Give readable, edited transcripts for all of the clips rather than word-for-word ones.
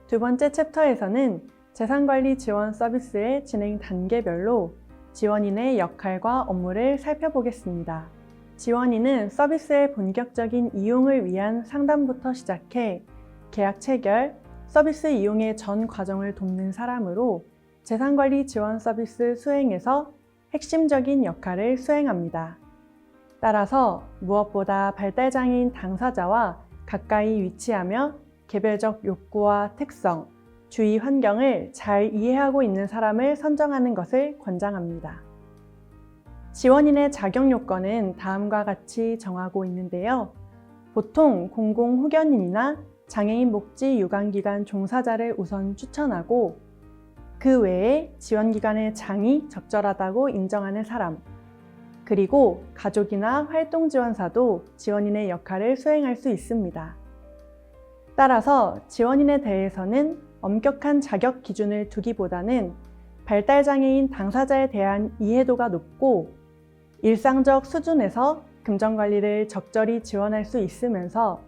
두 번째 챕터에서는 재산관리 지원 서비스의 진행 단계별로 지원인의 역할과 업무를 살펴보겠습니다. 지원인은 서비스의 본격적인 이용을 위한 상담부터 시작해 계약 체결, 서비스 이용의 전 과정을 돕는 사람으로 재산관리 지원 서비스 수행에서 핵심적인 역할을 수행합니다. 따라서 무엇보다 발달장애인 당사자와 가까이 위치하며 개별적 욕구와 특성, 주위 환경을 잘 이해하고 있는 사람을 선정하는 것을 권장합니다. 지원인의 자격 요건은 다음과 같이 정하고 있는데요. 보통 공공후견인이나 장애인 복지 유관기관 종사자를 우선 추천하고 그 외에 지원기관의 장이 적절하다고 인정하는 사람, 그리고 가족이나 활동지원사도 지원인의 역할을 수행할 수 있습니다. 따라서 지원인에 대해서는 엄격한 자격 기준을 두기보다는 발달장애인 당사자에 대한 이해도가 높고 일상적 수준에서 금전관리를 적절히 지원할 수 있으면서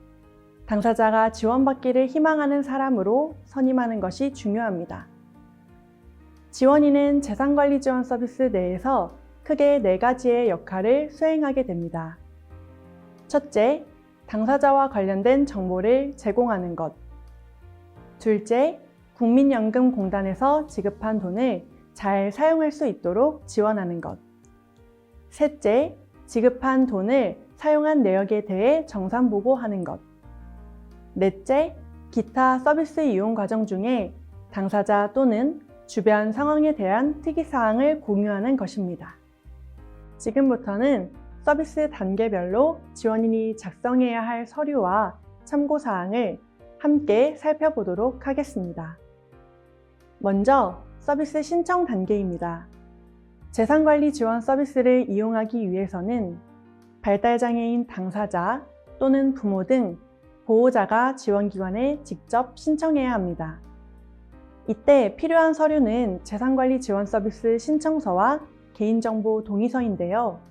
당사자가 지원받기를 희망하는 사람으로 선임하는 것이 중요합니다. 지원인은 재산관리 지원 서비스 내에서 크게 4가지의 역할을 수행하게 됩니다. 첫째, 당사자와 관련된 정보를 제공하는 것. 둘째, 국민연금공단에서 지급한 돈을 잘 사용할 수 있도록 지원하는 것. 셋째, 지급한 돈을 사용한 내역에 대해 정산보고하는 것. 넷째, 기타 서비스 이용 과정 중에 당사자 또는 주변 상황에 대한 특이사항을 공유하는 것입니다. 지금부터는 서비스 단계별로 지원인이 작성해야 할 서류와 참고사항을 함께 살펴보도록 하겠습니다. 먼저 서비스 신청 단계입니다. 재산관리 지원 서비스를 이용하기 위해서는 발달장애인 당사자 또는 부모 등 보호자가 지원기관에 직접 신청해야 합니다. 이때 필요한 서류는 재산관리 지원 서비스 신청서와 개인정보 동의서인데요.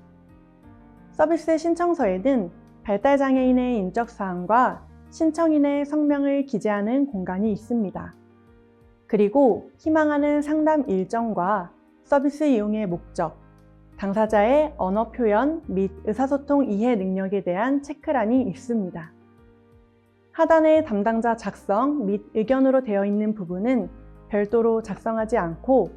서비스 신청서에는 발달장애인의 인적사항과 신청인의 성명을 기재하는 공간이 있습니다. 그리고 희망하는 상담 일정과 서비스 이용의 목적, 당사자의 언어 표현 및 의사소통 이해 능력에 대한 체크란이 있습니다. 하단의 담당자 작성 및 의견으로 되어 있는 부분은 별도로 작성하지 않고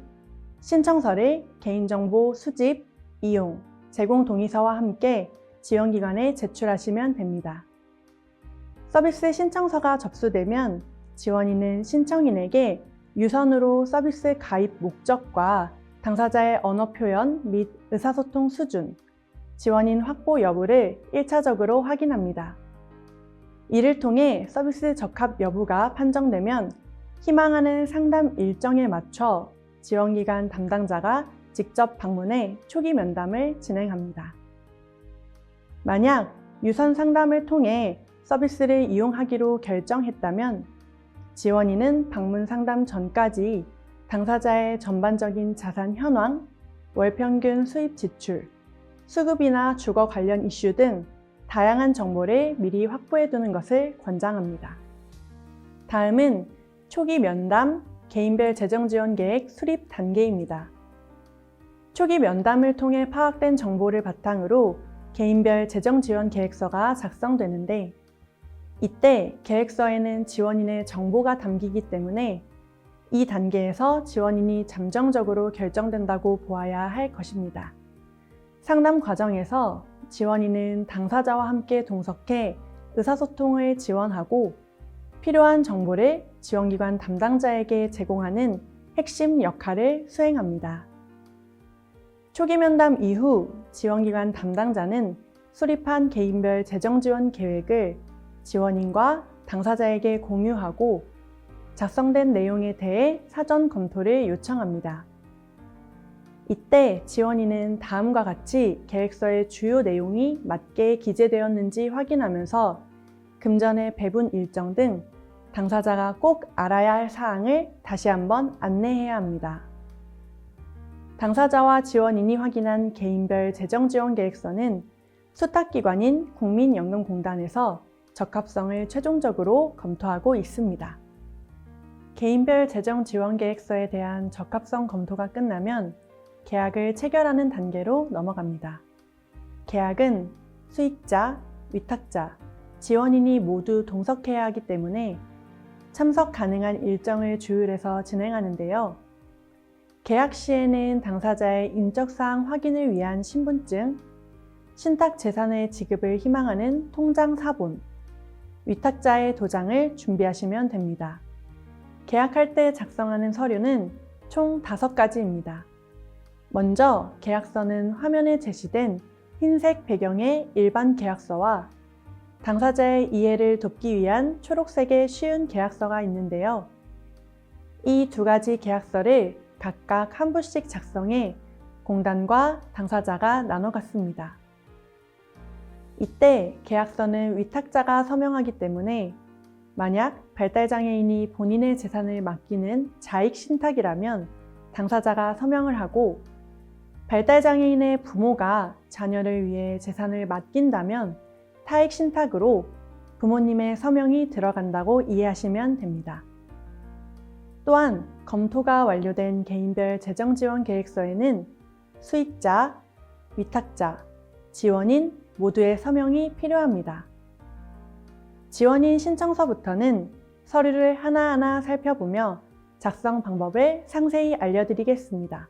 신청서를 개인정보 수집, 이용, 제공 동의서와 함께 지원기관에 제출하시면 됩니다. 서비스 신청서가 접수되면 지원인은 신청인에게 유선으로 서비스 가입 목적과 당사자의 언어 표현 및 의사소통 수준, 지원인 확보 여부를 1차적으로 확인합니다. 이를 통해 서비스 적합 여부가 판정되면 희망하는 상담 일정에 맞춰 지원기관 담당자가 직접 방문해 초기 면담을 진행합니다. 만약 유선 상담을 통해 서비스를 이용하기로 결정했다면 지원인은 방문 상담 전까지 당사자의 전반적인 자산 현황, 월평균 수입 지출, 수급이나 주거 관련 이슈 등 다양한 정보를 미리 확보해 두는 것을 권장합니다. 다음은 초기 면담, 개인별 재정 지원 계획 수립 단계입니다. 초기 면담을 통해 파악된 정보를 바탕으로 개인별 재정 지원 계획서가 작성되는데 이때 계획서에는 지원인의 정보가 담기기 때문에 이 단계에서 지원인이 잠정적으로 결정된다고 보아야 할 것입니다. 상담 과정에서 지원인은 당사자와 함께 동석해 의사소통을 지원하고 필요한 정보를 지원기관 담당자에게 제공하는 핵심 역할을 수행합니다. 초기 면담 이후 지원기관 담당자는 수립한 개인별 재정지원 계획을 지원인과 당사자에게 공유하고 작성된 내용에 대해 사전 검토를 요청합니다. 이때 지원인은 다음과 같이 계획서의 주요 내용이 맞게 기재되었는지 확인하면서 금전의 배분 일정 등 당사자가 꼭 알아야 할 사항을 다시 한번 안내해야 합니다. 당사자와 지원인이 확인한 개인별 재정지원 계획서는 수탁기관인 국민연금공단에서 적합성을 최종적으로 검토하고 있습니다. 개인별 재정 지원 계획서에 대한 적합성 검토가 끝나면 계약을 체결하는 단계로 넘어갑니다. 계약은 수익자, 위탁자, 지원인이 모두 동석해야 하기 때문에 참석 가능한 일정을 조율해서 진행하는데요. 계약 시에는 당사자의 인적사항 확인을 위한 신분증, 신탁 재산의 지급을 희망하는 통장 사본, 위탁자의 도장을 준비하시면 됩니다. 계약할 때 작성하는 서류는 총 5가지입니다. 먼저 계약서는 화면에 제시된 흰색 배경의 일반 계약서와 당사자의 이해를 돕기 위한 초록색의 쉬운 계약서가 있는데요. 이 2가지 계약서를 각각 한 부씩 작성해 공단과 당사자가 나눠 갖습니다. 이때 계약서는 위탁자가 서명하기 때문에 만약 발달장애인이 본인의 재산을 맡기는 자익신탁이라면 당사자가 서명을 하고 발달장애인의 부모가 자녀를 위해 재산을 맡긴다면 타익신탁으로 부모님의 서명이 들어간다고 이해하시면 됩니다. 또한 검토가 완료된 개인별 재정지원 계획서에는 수익자, 위탁자, 지원인 모두의 서명이 필요합니다. 지원인 신청서부터는 서류를 하나하나 살펴보며 작성 방법을 상세히 알려드리겠습니다.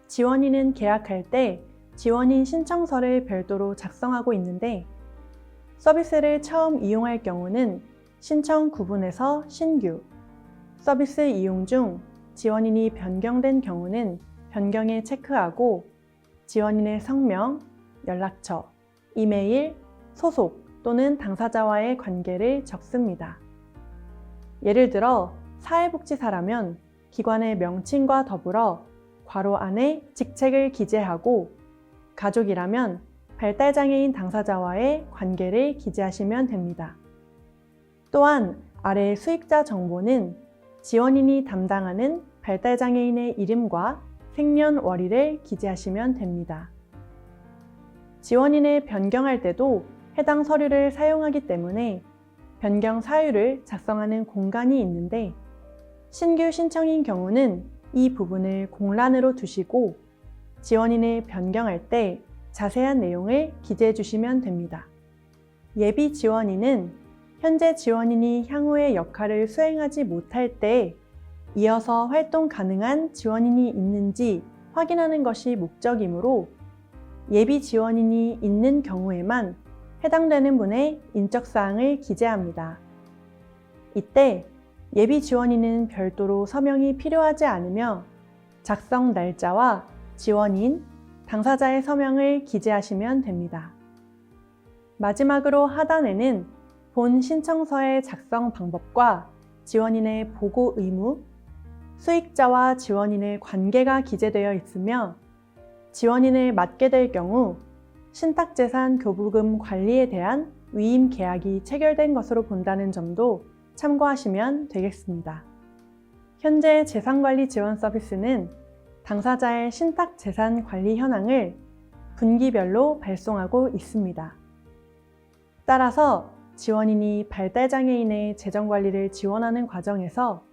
지원인은 계약할 때 지원인 신청서를 별도로 작성하고 있는데 서비스를 처음 이용할 경우는 신청 구분에서 신규, 서비스 이용 중 지원인이 변경된 경우는 변경에 체크하고 지원인의 성명, 연락처, 이메일, 소속 또는 당사자와의 관계를 적습니다. 예를 들어 사회복지사라면 기관의 명칭과 더불어 괄호 안에 직책을 기재하고 가족이라면 발달장애인 당사자와의 관계를 기재하시면 됩니다. 또한 아래 수익자 정보는 지원인이 담당하는 발달장애인의 이름과 생년월일을 기재하시면 됩니다. 지원인을 변경할 때도 해당 서류를 사용하기 때문에 변경 사유를 작성하는 공간이 있는데 신규 신청인 경우는 이 부분을 공란으로 두시고 지원인을 변경할 때 자세한 내용을 기재해 주시면 됩니다. 예비 지원인은 현재 지원인이 향후의 역할을 수행하지 못할 때 이어서 활동 가능한 지원인이 있는지 확인하는 것이 목적이므로 예비 지원인이 있는 경우에만 해당되는 분의 인적사항을 기재합니다. 이때 예비 지원인은 별도로 서명이 필요하지 않으며 작성 날짜와 지원인, 당사자의 서명을 기재하시면 됩니다. 마지막으로 하단에는 본 신청서의 작성 방법과 지원인의 보고 의무, 수익자와 지원인의 관계가 기재되어 있으며 지원인을 맡게 될 경우 신탁재산 교부금 관리에 대한 위임 계약이 체결된 것으로 본다는 점도 참고하시면 되겠습니다. 현재 재산관리 지원 서비스는 당사자의 신탁재산 관리 현황을 분기별로 발송하고 있습니다. 따라서 지원인이 발달장애인의 재정관리를 지원하는 과정에서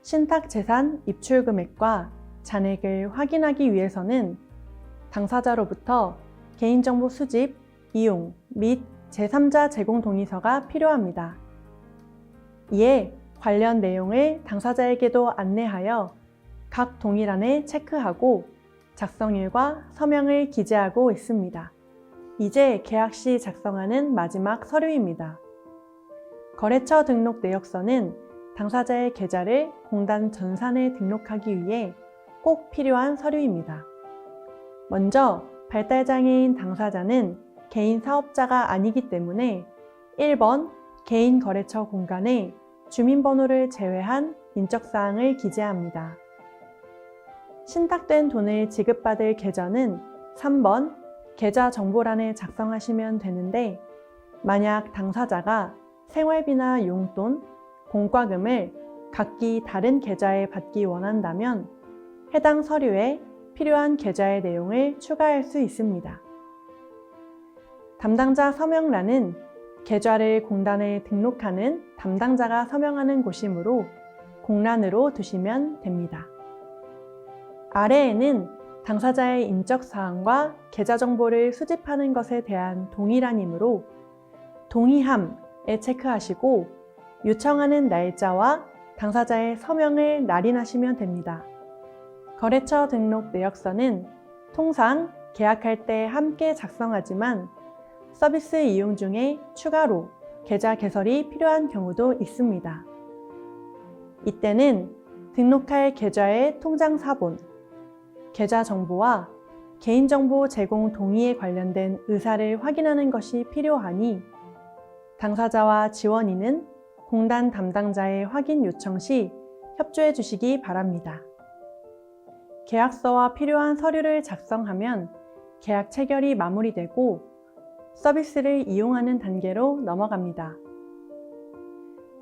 신탁재산 입출금액과 잔액을 확인하기 위해서는 당사자로부터 개인정보 수집, 이용 및 제3자 제공 동의서가 필요합니다. 이에 관련 내용을 당사자에게도 안내하여 각 동의란에 체크하고 작성일과 서명을 기재하고 있습니다. 이제 계약 시 작성하는 마지막 서류입니다. 거래처 등록 내역서는 당사자의 계좌를 공단 전산에 등록하기 위해 꼭 필요한 서류입니다. 먼저 발달장애인 당사자는 개인 사업자가 아니기 때문에 1번 개인 거래처 공간에 주민번호를 제외한 인적사항을 기재합니다. 신탁된 돈을 지급받을 계좌는 3번 계좌 정보란에 작성하시면 되는데 만약 당사자가 생활비나 용돈, 공과금을 각기 다른 계좌에 받기 원한다면 해당 서류에 필요한 계좌의 내용을 추가할 수 있습니다. 담당자 서명란은 계좌를 공단에 등록하는 담당자가 서명하는 곳이므로 공란으로 두시면 됩니다. 아래에는 당사자의 인적 사항과 계좌 정보를 수집하는 것에 대한 동의란이므로 동의함에 체크하시고 요청하는 날짜와 당사자의 서명을 날인하시면 됩니다. 거래처 등록 내역서는 통상 계약할 때 함께 작성하지만 서비스 이용 중에 추가로 계좌 개설이 필요한 경우도 있습니다. 이때는 등록할 계좌의 통장 사본, 계좌 정보와 개인정보 제공 동의에 관련된 의사를 확인하는 것이 필요하니 당사자와 지원인은 공단 담당자의 확인 요청 시 협조해 주시기 바랍니다. 계약서와 필요한 서류를 작성하면 계약 체결이 마무리되고 서비스를 이용하는 단계로 넘어갑니다.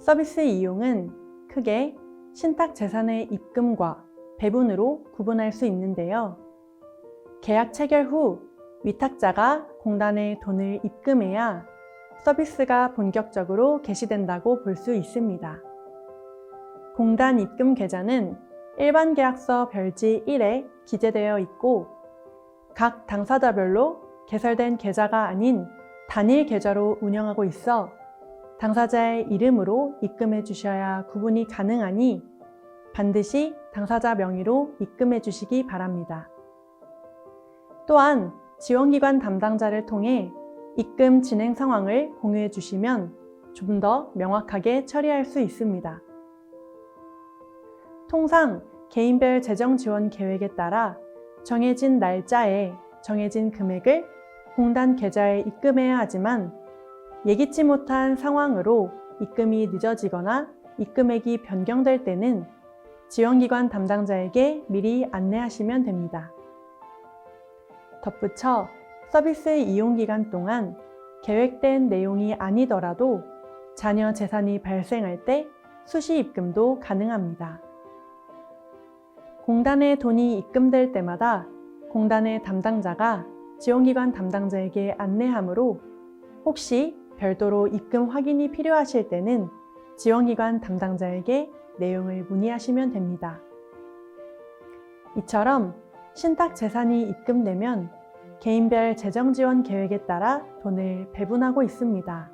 서비스 이용은 크게 신탁 재산의 입금과 배분으로 구분할 수 있는데요. 계약 체결 후 위탁자가 공단에 돈을 입금해야 서비스가 본격적으로 개시된다고 볼 수 있습니다. 공단 입금 계좌는 일반 계약서 별지 1에 기재되어 있고 각 당사자별로 개설된 계좌가 아닌 단일 계좌로 운영하고 있어 당사자의 이름으로 입금해 주셔야 구분이 가능하니 반드시 당사자 명의로 입금해 주시기 바랍니다. 또한 지원기관 담당자를 통해 입금 진행 상황을 공유해 주시면 좀 더 명확하게 처리할 수 있습니다. 통상 개인별 재정 지원 계획에 따라 정해진 날짜에 정해진 금액을 공단 계좌에 입금해야 하지만 예기치 못한 상황으로 입금이 늦어지거나 입금액이 변경될 때는 지원기관 담당자에게 미리 안내하시면 됩니다. 덧붙여 서비스 이용 기간 동안 계획된 내용이 아니더라도 자녀 재산이 발생할 때 수시 입금도 가능합니다. 공단에 돈이 입금될 때마다 공단의 담당자가 지원기관 담당자에게 안내하므로 혹시 별도로 입금 확인이 필요하실 때는 지원기관 담당자에게 내용을 문의하시면 됩니다. 이처럼 신탁 재산이 입금되면 개인별 재정 지원 계획에 따라 돈을 배분하고 있습니다.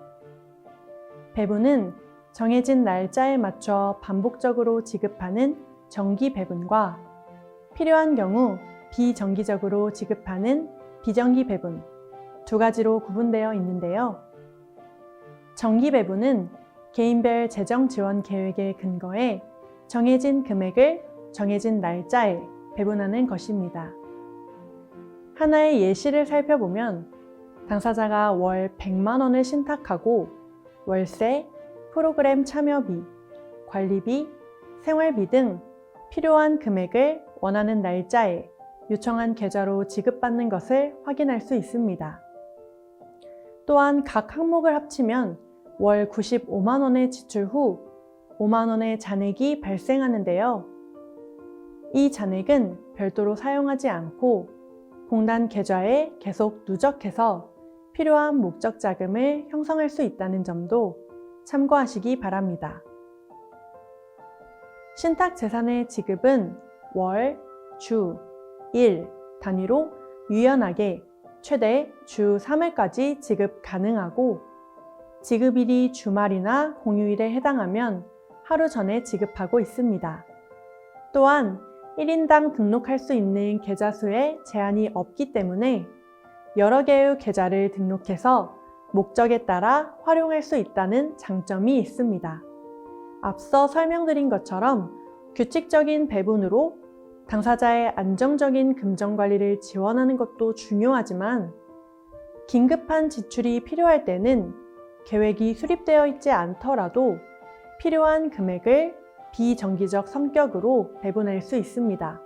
배분은 정해진 날짜에 맞춰 반복적으로 지급하는 정기 배분과 필요한 경우 비정기적으로 지급하는 비정기 배분 두 가지로 구분되어 있는데요. 정기 배분은 개인별 재정 지원 계획에 근거해 정해진 금액을 정해진 날짜에 배분하는 것입니다. 하나의 예시를 살펴보면 당사자가 월 100만 원을 신탁하고 월세, 프로그램 참여비, 관리비, 생활비 등 필요한 금액을 원하는 날짜에 요청한 계좌로 지급받는 것을 확인할 수 있습니다. 또한 각 항목을 합치면 월 95만 원의 지출 후 5만 원의 잔액이 발생하는데요. 이 잔액은 별도로 사용하지 않고 공단 계좌에 계속 누적해서 필요한 목적 자금을 형성할 수 있다는 점도 참고하시기 바랍니다. 신탁 재산의 지급은 월, 주, 일 단위로 유연하게 최대 주 3회까지 지급 가능하고 지급일이 주말이나 공휴일에 해당하면 하루 전에 지급하고 있습니다. 또한 1인당 등록할 수 있는 계좌 수에 제한이 없기 때문에 여러 개의 계좌를 등록해서 목적에 따라 활용할 수 있다는 장점이 있습니다. 앞서 설명드린 것처럼 규칙적인 배분으로 당사자의 안정적인 금전 관리를 지원하는 것도 중요하지만 긴급한 지출이 필요할 때는 계획이 수립되어 있지 않더라도 필요한 금액을 비정기적 성격으로 배분할 수 있습니다.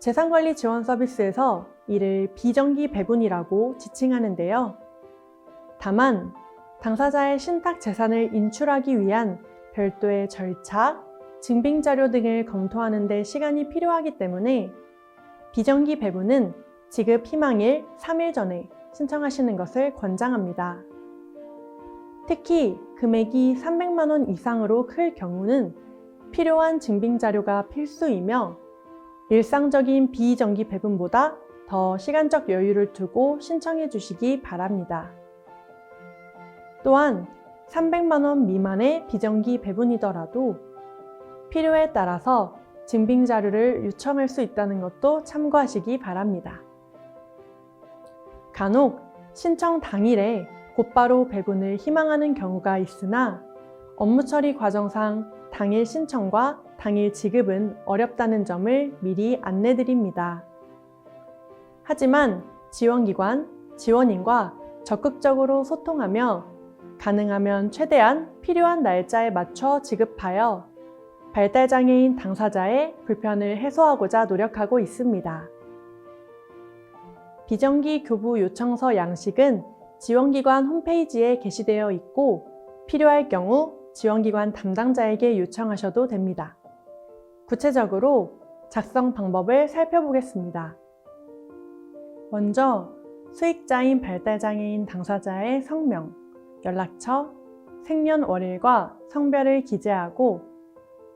재산관리 지원 서비스에서 이를 비정기 배분이라고 지칭하는데요. 다만 당사자의 신탁 재산을 인출하기 위한 별도의 절차, 증빙자료 등을 검토하는 데 시간이 필요하기 때문에 비정기 배분은 지급 희망일 3일 전에 신청하시는 것을 권장합니다. 특히 금액이 300만 원 이상으로 클 경우는 필요한 증빙 자료가 필수이며 일상적인 비정기 배분보다 더 시간적 여유를 두고 신청해 주시기 바랍니다. 또한 300만 원 미만의 비정기 배분이더라도 필요에 따라서 증빙 자료를 요청할 수 있다는 것도 참고하시기 바랍니다. 간혹 신청 당일에 곧바로 배분을 희망하는 경우가 있으나 업무 처리 과정상 당일 신청과 당일 지급은 어렵다는 점을 미리 안내드립니다. 하지만 지원기관, 지원인과 적극적으로 소통하며 가능하면 최대한 필요한 날짜에 맞춰 지급하여 발달장애인 당사자의 불편을 해소하고자 노력하고 있습니다. 비정기 교부 요청서 양식은 지원기관 홈페이지에 게시되어 있고 필요할 경우 지원기관 담당자에게 요청하셔도 됩니다. 구체적으로 작성 방법을 살펴보겠습니다. 먼저 수익자인 발달장애인 당사자의 성명, 연락처, 생년월일과 성별을 기재하고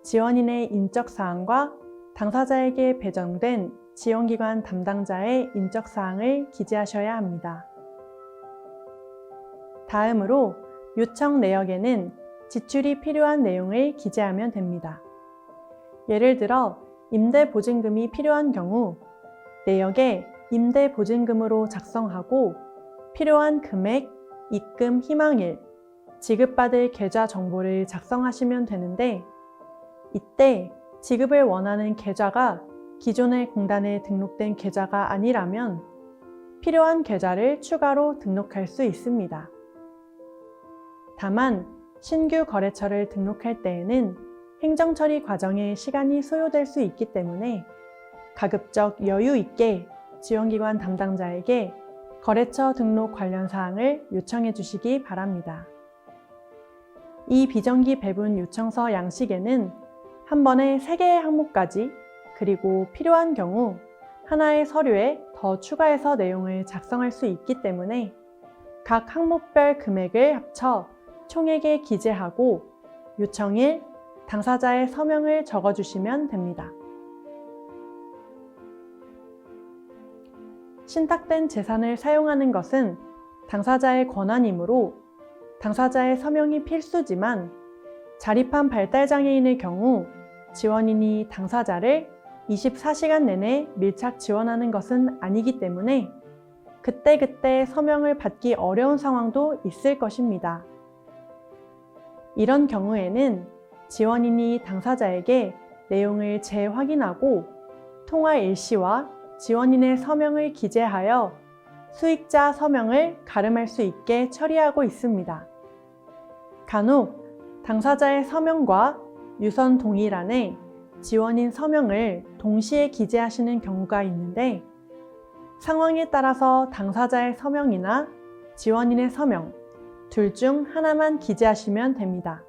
지원인의 인적사항과 당사자에게 배정된 지원기관 담당자의 인적사항을 기재하셔야 합니다. 다음으로 요청 내역에는 지출이 필요한 내용을 기재하면 됩니다. 예를 들어 임대보증금이 필요한 경우 내역에 임대보증금으로 작성하고 필요한 금액, 입금 희망일, 지급받을 계좌 정보를 작성하시면 되는데 이때 지급을 원하는 계좌가 기존의 공단에 등록된 계좌가 아니라면 필요한 계좌를 추가로 등록할 수 있습니다. 다만 신규 거래처를 등록할 때에는 행정처리 과정에 시간이 소요될 수 있기 때문에 가급적 여유 있게 지원기관 담당자에게 거래처 등록 관련 사항을 요청해 주시기 바랍니다. 이 비정기 배분 요청서 양식에는 한 번에 3개의 항목까지 그리고 필요한 경우 하나의 서류에 더 추가해서 내용을 작성할 수 있기 때문에 각 항목별 금액을 합쳐 총액에 기재하고 요청일, 당사자의 서명을 적어주시면 됩니다. 신탁된 재산을 사용하는 것은 당사자의 권한이므로 당사자의 서명이 필수지만 자립한 발달장애인의 경우 지원인이 당사자를 24시간 내내 밀착 지원하는 것은 아니기 때문에 그때그때 서명을 받기 어려운 상황도 있을 것입니다. 이런 경우에는 지원인이 당사자에게 내용을 재확인하고 통화 일시와 지원인의 서명을 기재하여 수익자 서명을 가름할 수 있게 처리하고 있습니다. 간혹 당사자의 서명과 유선 동의란에 지원인 서명을 동시에 기재하시는 경우가 있는데 상황에 따라서 당사자의 서명이나 지원인의 서명 둘 중 하나만 기재하시면 됩니다.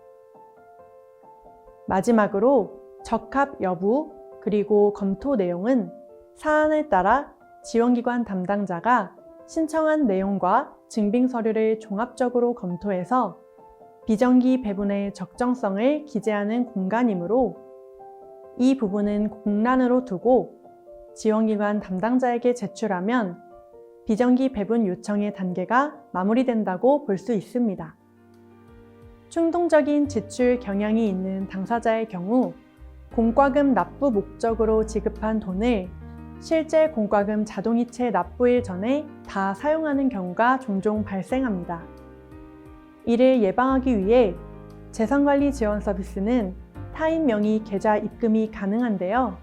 마지막으로 적합 여부 그리고 검토 내용은 사안에 따라 지원기관 담당자가 신청한 내용과 증빙 서류를 종합적으로 검토해서 비정기 배분의 적정성을 기재하는 공간이므로 이 부분은 공란으로 두고 지원기관 담당자에게 제출하면 비정기 배분 요청의 단계가 마무리된다고 볼 수 있습니다. 충동적인 지출 경향이 있는 당사자의 경우 공과금 납부 목적으로 지급한 돈을 실제 공과금 자동이체 납부일 전에 다 사용하는 경우가 종종 발생합니다. 이를 예방하기 위해 재산관리 지원 서비스는 타인 명의 계좌 입금이 가능한데요.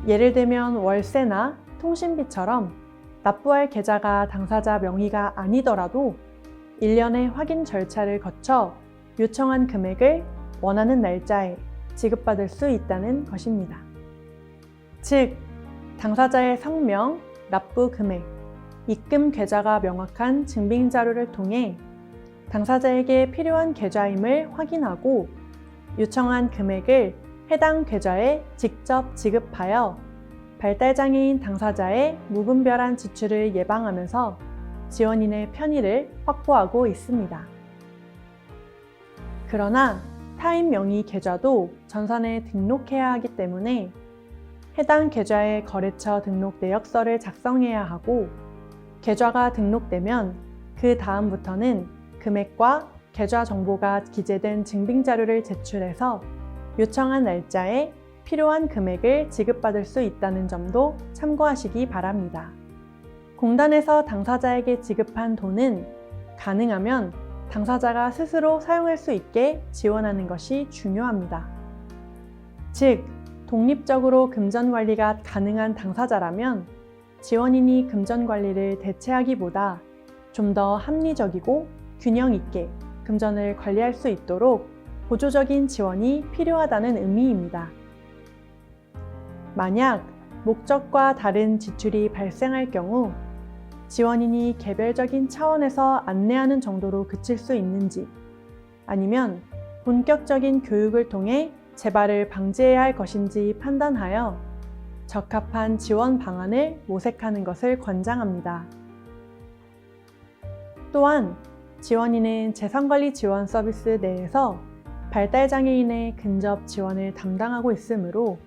예를 들면 월세나 통신비처럼 납부할 계좌가 당사자 명의가 아니더라도 1년의 확인 절차를 거쳐 요청한 금액을 원하는 날짜에 지급받을 수 있다는 것입니다. 즉, 당사자의 성명, 납부 금액, 입금 계좌가 명확한 증빙 자료를 통해 당사자에게 필요한 계좌임을 확인하고 요청한 금액을 해당 계좌에 직접 지급하여 발달장애인 당사자의 무분별한 지출을 예방하면서 지원인의 편의를 확보하고 있습니다. 그러나 타인 명의 계좌도 전산에 등록해야 하기 때문에 해당 계좌의 거래처 등록 내역서를 작성해야 하고, 계좌가 등록되면 그 다음부터는 금액과 계좌 정보가 기재된 증빙자료를 제출해서 요청한 날짜에 필요한 금액을 지급받을 수 있다는 점도 참고하시기 바랍니다. 공단에서 당사자에게 지급한 돈은 가능하면 당사자가 스스로 사용할 수 있게 지원하는 것이 중요합니다. 즉, 독립적으로 금전 관리가 가능한 당사자라면 지원인이 금전 관리를 대체하기보다 좀 더 합리적이고 균형 있게 금전을 관리할 수 있도록 보조적인 지원이 필요하다는 의미입니다. 만약 목적과 다른 지출이 발생할 경우 지원인이 개별적인 차원에서 안내하는 정도로 그칠 수 있는지, 아니면 본격적인 교육을 통해 재발을 방지해야 할 것인지 판단하여 적합한 지원 방안을 모색하는 것을 권장합니다. 또한 지원인은 재산관리 지원 서비스 내에서 발달장애인의 근접 지원을 담당하고 있으므로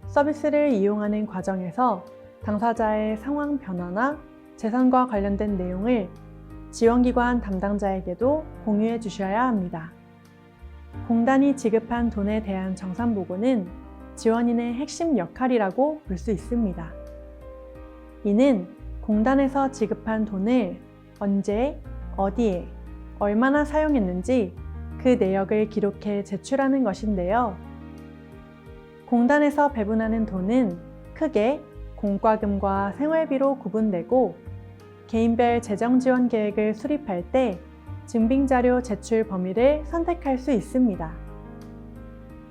서비스를 이용하는 과정에서 당사자의 상황 변화나 재산과 관련된 내용을 지원기관 담당자에게도 공유해 주셔야 합니다. 공단이 지급한 돈에 대한 정산보고는 지원인의 핵심 역할이라고 볼 수 있습니다. 이는 공단에서 지급한 돈을 언제, 어디에, 얼마나 사용했는지 그 내역을 기록해 제출하는 것인데요. 공단에서 배분하는 돈은 크게 공과금과 생활비로 구분되고, 개인별 재정 지원 계획을 수립할 때 증빙자료 제출 범위를 선택할 수 있습니다.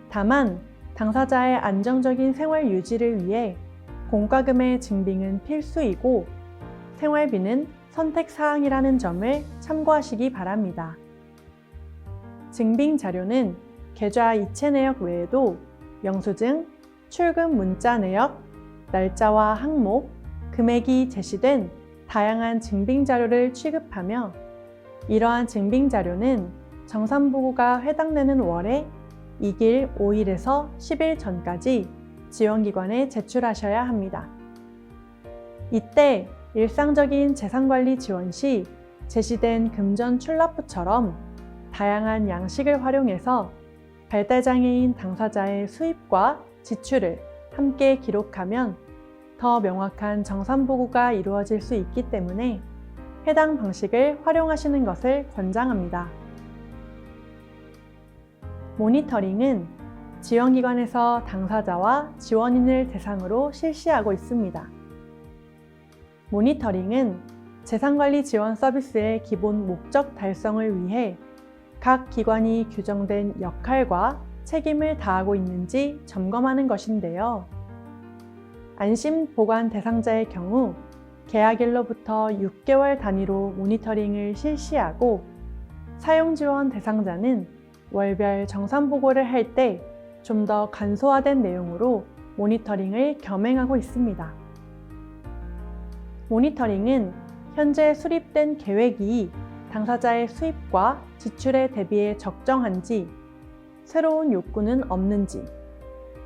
다만 당사자의 안정적인 생활 유지를 위해 공과금의 증빙은 필수이고 생활비는 선택 사항이라는 점을 참고하시기 바랍니다. 증빙 자료는 계좌 이체 내역 외에도 영수증, 출금 문자 내역, 날짜와 항목, 금액이 제시된 다양한 증빙 자료를 취급하며, 이러한 증빙 자료는 정산보고가 해당되는 월에 2일, 5일에서 10일 전까지 지원기관에 제출하셔야 합니다. 이때 일상적인 재산관리 지원 시 제시된 금전 출납부처럼 다양한 양식을 활용해서 발달장애인 당사자의 수입과 지출을 함께 기록하면 더 명확한 정산보고가 이루어질 수 있기 때문에 해당 방식을 활용하시는 것을 권장합니다. 모니터링은 지원기관에서 당사자와 지원인을 대상으로 실시하고 있습니다. 모니터링은 재산관리 지원 서비스의 기본 목적 달성을 위해 각 기관이 규정된 역할과 책임을 다하고 있는지 점검하는 것인데요. 안심 보관 대상자의 경우 계약일로부터 6개월 단위로 모니터링을 실시하고, 사용 지원 대상자는 월별 정산 보고를 할 때 좀 더 간소화된 내용으로 모니터링을 겸행하고 있습니다. 모니터링은 현재 수립된 계획이 당사자의 수입과 지출에 대비해 적정한지, 새로운 욕구는 없는지,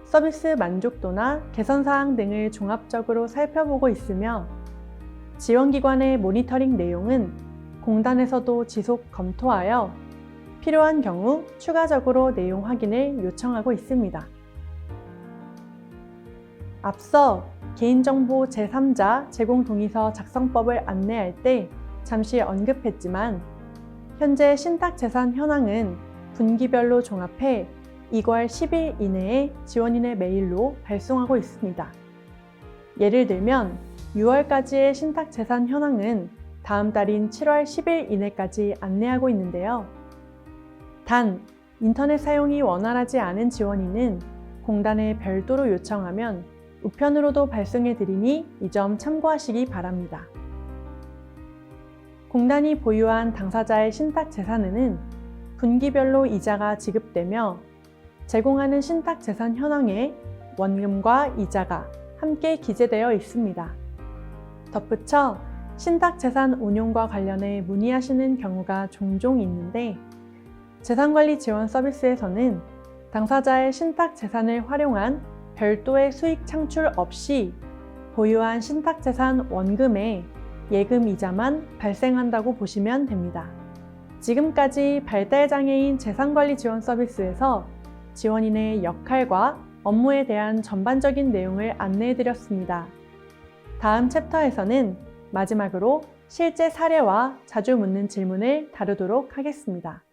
서비스 만족도나 개선사항 등을 종합적으로 살펴보고 있으며, 지원기관의 모니터링 내용은 공단에서도 지속 검토하여 필요한 경우 추가적으로 내용 확인을 요청하고 있습니다. 앞서 개인정보 제3자 제공동의서 작성법을 안내할 때 잠시 언급했지만, 현재 신탁재산 현황은 분기별로 종합해 2월 10일 이내에 지원인의 메일로 발송하고 있습니다. 예를 들면 6월까지의 신탁재산 현황은 다음 달인 7월 10일 이내까지 안내하고 있는데요. 단, 인터넷 사용이 원활하지 않은 지원인은 공단에 별도로 요청하면 우편으로도 발송해 드리니 이 점 참고하시기 바랍니다. 공단이 보유한 당사자의 신탁재산에는 분기별로 이자가 지급되며, 제공하는 신탁재산 현황에 원금과 이자가 함께 기재되어 있습니다. 덧붙여 신탁재산 운용과 관련해 문의하시는 경우가 종종 있는데, 재산관리 지원 서비스에서는 당사자의 신탁 재산을 활용한 별도의 수익 창출 없이 보유한 신탁 재산 원금의 예금 이자만 발생한다고 보시면 됩니다. 지금까지 발달장애인 재산관리 지원 서비스에서 지원인의 역할과 업무에 대한 전반적인 내용을 안내해드렸습니다. 다음 챕터에서는 마지막으로 실제 사례와 자주 묻는 질문을 다루도록 하겠습니다.